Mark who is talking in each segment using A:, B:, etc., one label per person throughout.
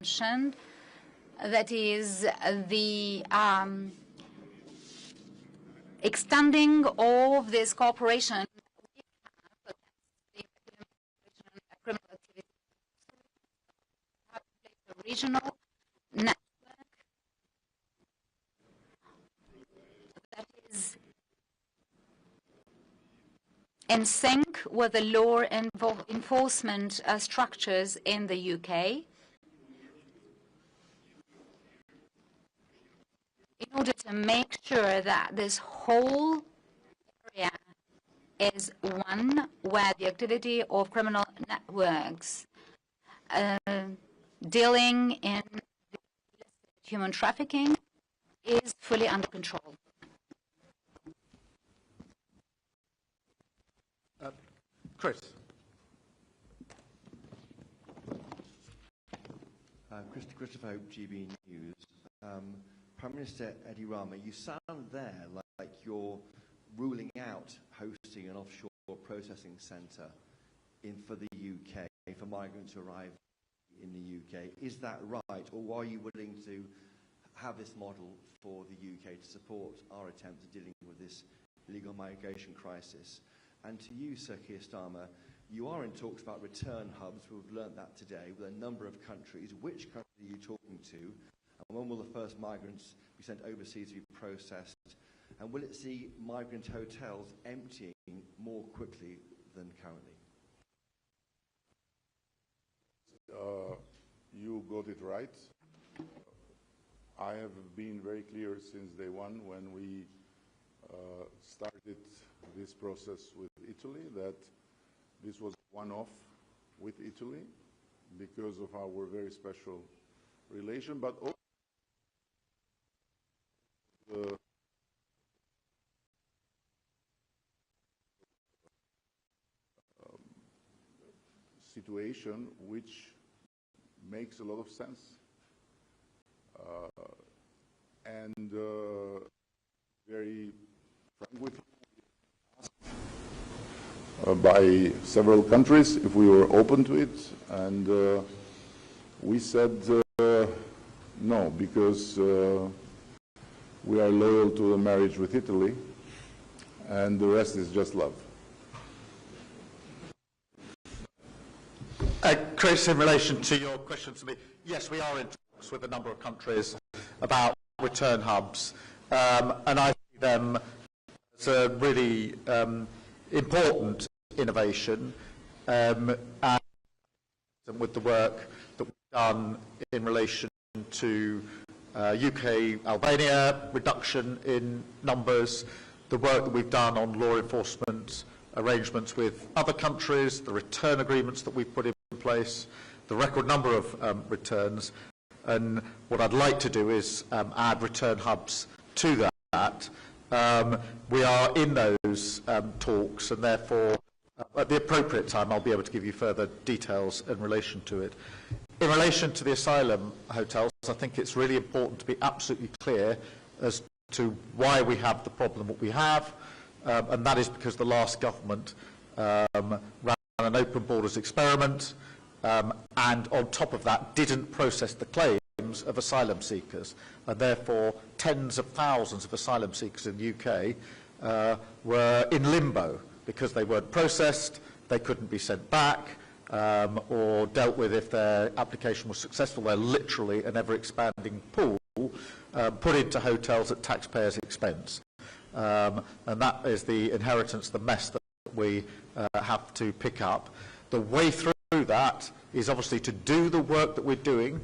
A: mentioned, that is the extending of this cooperation criminal activity, a regional network that is in sync with the law enforcement structures in the UK, in order to make sure that this whole area is one where the activity of criminal networks dealing in human trafficking is fully under control.
B: Chris.
C: Christopher Hope, GB News. Prime Minister Edi Rama, you sound there like you're ruling out hosting an offshore processing centre for the UK, for migrants who arrive in the UK. Is that right, or are you willing to have this model for the UK to support our attempts at dealing with this illegal migration crisis? And to you, Sir Keir Starmer, you are in talks about return hubs. We've learnt that today with a number of countries. Which countries are you talking to? And when will the first migrants be sent overseas to be processed? And will it see migrant hotels emptying more quickly than currently?
D: You got it right. I have been very clear since day one when we started this process with Italy that this was one-off with Italy because of our very special relation, but also the situation which makes a lot of sense. And very frank with you, by several countries if we were open to it, and we said no, because we are loyal to the marriage with Italy, and the rest is just love.
B: Chris, in relation to your question to me, yes, we are in talks with a number of countries about return hubs, and I see them as a really important innovation, and with the work that we've done in relation to UK-Albania reduction in numbers, the work that we've done on law enforcement arrangements with other countries, the return agreements that we've put in place, the record number of returns, and what I'd like to do is add return hubs to that. We are in those talks, and therefore at the appropriate time I'll be able to give you further details in relation to it. In relation to the asylum hotels, I think it's really important to be absolutely clear as to why we have the problem that we have, and that is because the last government ran an open borders experiment, and on top of that didn't process the claims of asylum seekers, and therefore tens of thousands of asylum seekers in the UK were in limbo because they weren't processed, they couldn't be sent back, or dealt with if their application was successful. They're literally an ever-expanding pool put into hotels at taxpayers' expense. And that is the inheritance, the mess that we have to pick up. The way through that is obviously to do the work that we're doing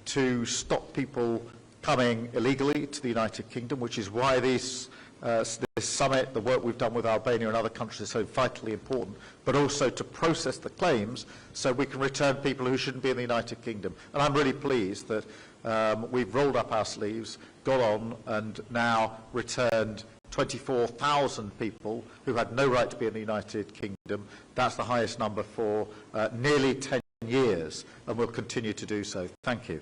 B: to stop people coming illegally to the United Kingdom, which is why this summit, the work we've done with Albania and other countries is so vitally important, but also to process the claims so we can return people who shouldn't be in the United Kingdom. And I'm really pleased that we've rolled up our sleeves, got on, and now returned 24,000 people who had no right to be in the United Kingdom. That's the highest number for nearly 10 years, and we'll continue to do so. Thank you.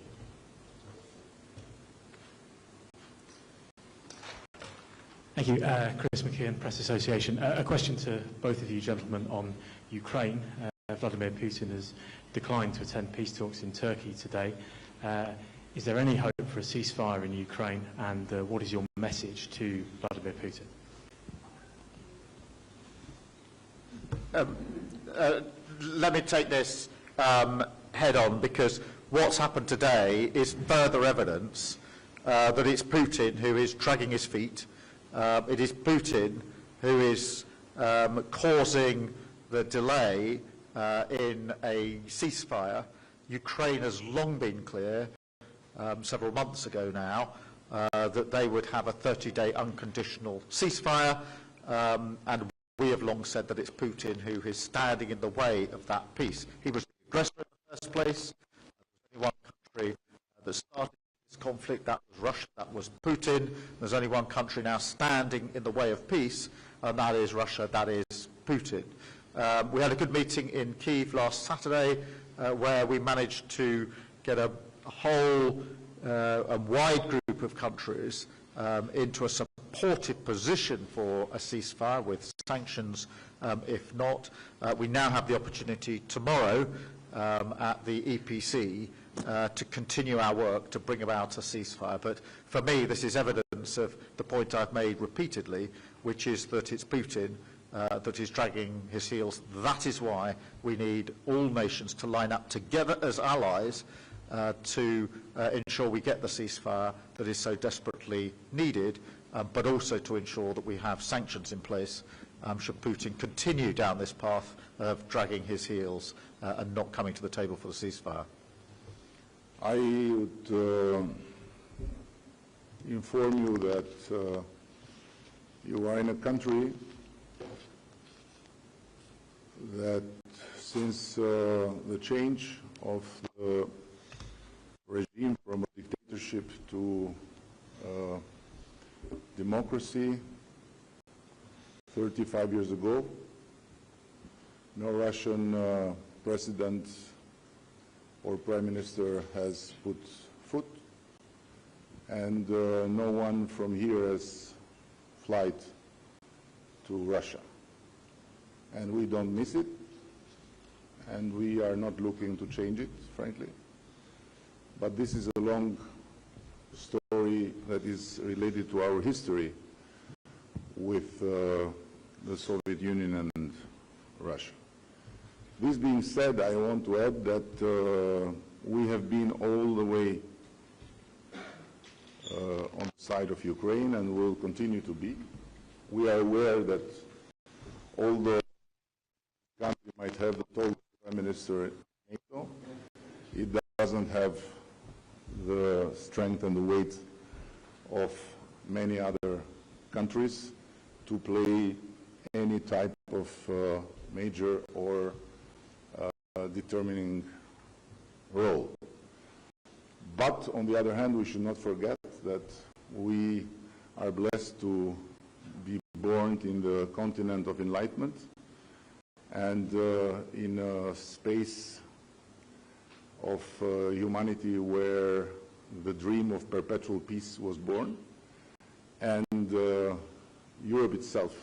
E: Thank you. Chris McKeon, Press Association. A question to both of you gentlemen on Ukraine. Vladimir Putin has declined to attend peace talks in Turkey today. Is there any hope for a ceasefire in Ukraine, and what is your message to Vladimir Putin?
B: Let me take this head on, because what's happened today is further evidence that it's Putin who is dragging his feet. It is Putin who is causing the delay in a ceasefire. Ukraine has long been clear, several months ago now, that they would have a 30-day unconditional ceasefire, and we have long said that it's Putin who is standing in the way of that peace. He was the aggressor in the first place. There's only one country that started this conflict, that was Russia, that was Putin. There's only one country now standing in the way of peace, and that is Russia, that is Putin. We had a good meeting in Kyiv last Saturday, where we managed to get a whole a wide group of countries into a supportive position for a ceasefire with sanctions, if not. We now have the opportunity tomorrow at the EPC to continue our work to bring about a ceasefire. But for me, this is evidence of the point I've made repeatedly, which is that it's Putin that is dragging his heels. That is why we need all nations to line up together as allies to ensure we get the ceasefire that is so desperately needed, but also to ensure that we have sanctions in place should Putin continue down this path of dragging his heels and not coming to the table for the ceasefire.
D: I would inform you that you are in a country that since the change of the regime from a dictatorship to democracy 35 years ago, no Russian president or prime minister has put foot, and no one from here has flight to Russia. And we don't miss it, and we are not looking to change it, frankly. But this is a long story that is related to our history with the Soviet Union and Russia. This being said, I want to add that we have been all the way on the side of Ukraine and will continue to be. We are aware that although the country might have the tallest prime minister in NATO, it doesn't have the strength and the weight of many other countries to play any type of major or determining role. But on the other hand, we should not forget that we are blessed to be born in the continent of enlightenment and in a space of humanity where the dream of perpetual peace was born, and Europe itself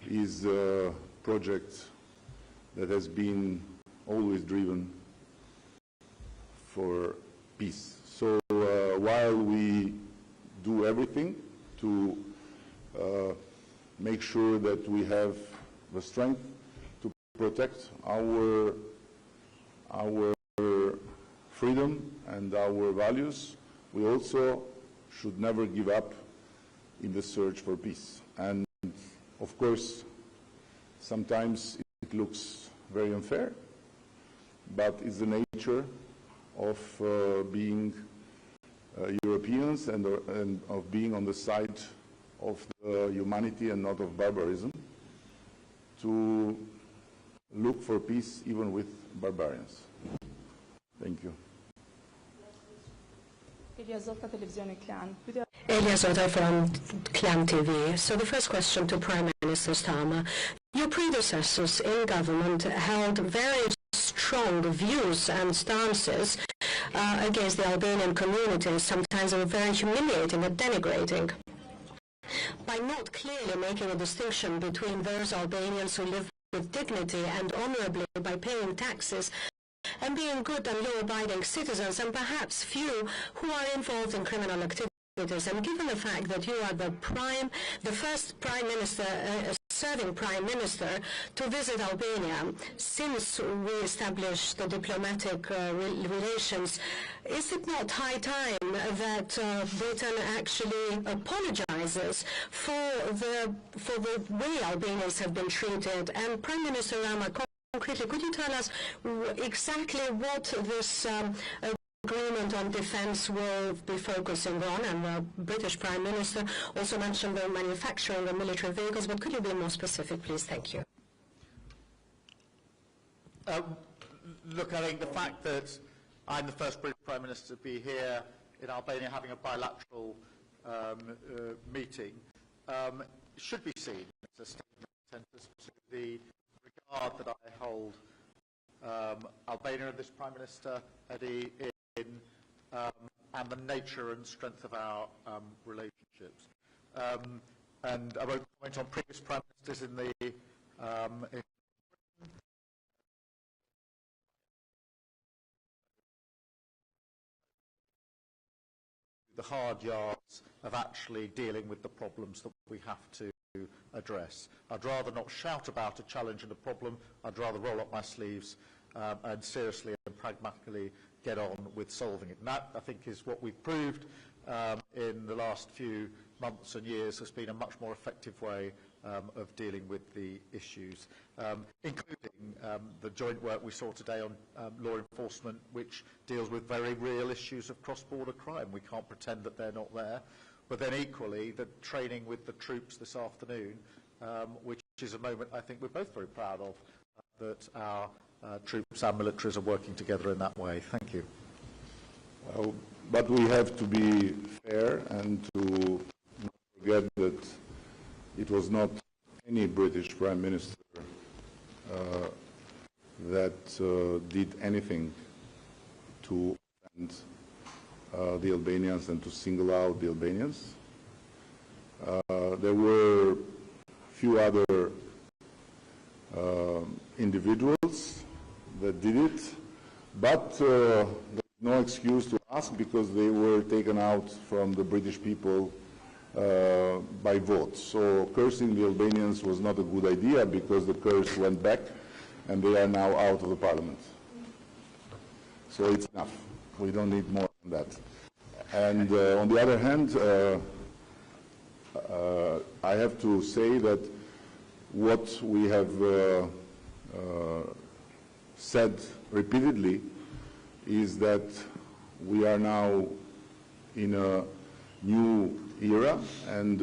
D: is a project that has been always driven for peace. So while we do everything to make sure that we have the strength to protect our freedom and our values, we also should never give up in the search for peace. And of course, sometimes it looks very unfair, but it's the nature of being Europeans and of being on the side of humanity and not of barbarism, to look for peace even with barbarians. Thank you.
F: Elia Zota from Clan TV. So the first question to Prime Minister Starmer. Your predecessors in government held very strong views and stances against the Albanian community. Sometimes they were very humiliating and denigrating. By not clearly making a distinction between those Albanians who live with dignity and honorably by paying taxes and being good and law-abiding citizens, and perhaps few who are involved in criminal activities. And given the fact that you are the first prime minister, serving prime minister, to visit Albania since we established the diplomatic relations, is it not high time that Britain actually apologizes for the way Albanians have been treated? And Prime Minister Rama, concretely, could you tell us exactly what this agreement on defence will be focusing on? And the British Prime Minister also mentioned the manufacturing of military vehicles, but could you be more specific, please? Thank you.
B: Look, I think the fact that I'm the first British Prime Minister to be here in Albania having a bilateral meeting should be seen as a statement to the regard that I hold Albania and this Prime Minister, Edi, and the nature and strength of our relationships. And I won't comment on previous Prime Ministers in the hard yards of actually dealing with the problems that we have to address. I'd rather not shout about a challenge and a problem. I'd rather roll up my sleeves and seriously and pragmatically get on with solving it. And that, I think, is what we've proved in the last few months and years has been a much more effective way of dealing with the issues, including the joint work we saw today on law enforcement, which deals with very real issues of cross-border crime. We can't pretend that they're not there. But then equally, the training with the troops this afternoon, which is a moment I think we're both very proud of, that our troops and militaries are working together in that way. Thank you.
D: Well, but we have to be fair and to not forget that it was not any British Prime Minister that did anything to offend the Albanians and to single out the Albanians. There were few other individuals that did it, but there is no excuse to ask because they were taken out from the British people by vote. So cursing the Albanians was not a good idea because the curse went back and they are now out of the parliament. So it's enough. We don't need more than that. And on the other hand, I have to say that what we have said repeatedly is that we are now in a new era, and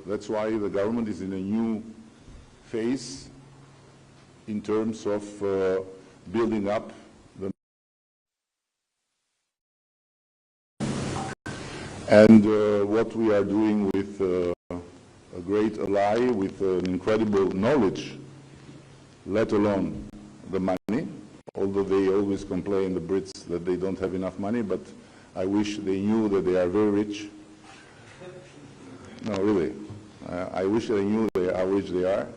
D: that's why the government is in a new phase in terms of building up the and what we are doing with a great ally with an incredible knowledge, let alone the money, although they always complain, the Brits, that they don't have enough money, but I wish they knew that they are very rich. No, really. I wish they knew how rich they are.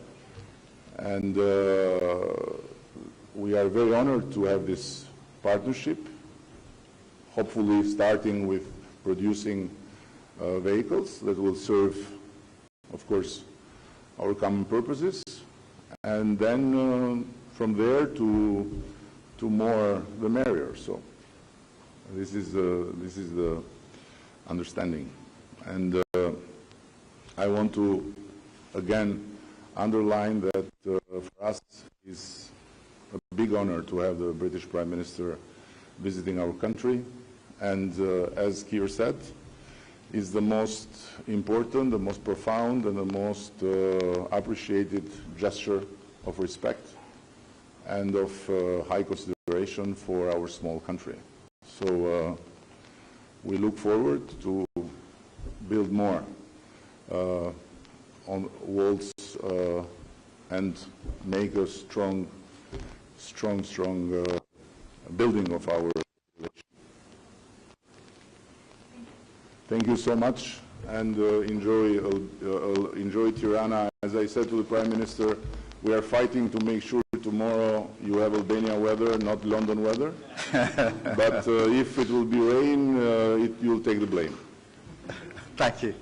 D: And we are very honored to have this partnership, hopefully starting with producing vehicles that will serve, of course, our common purposes, and then from there to more the merrier. So this is the understanding, and I want to again underline that for us it's a big honor to have the British Prime Minister visiting our country, and as Keir said, is the most important, the most profound, and the most appreciated gesture of respect and of high consideration for our small country. So we look forward to build more on walls and make a strong building of our relation. Thank you so much, and enjoy Tirana. As I said to the Prime Minister, We are fighting to make sure tomorrow you have Albania weather, not London weather. But if it will be rain, you'll take the blame.
B: Thank you.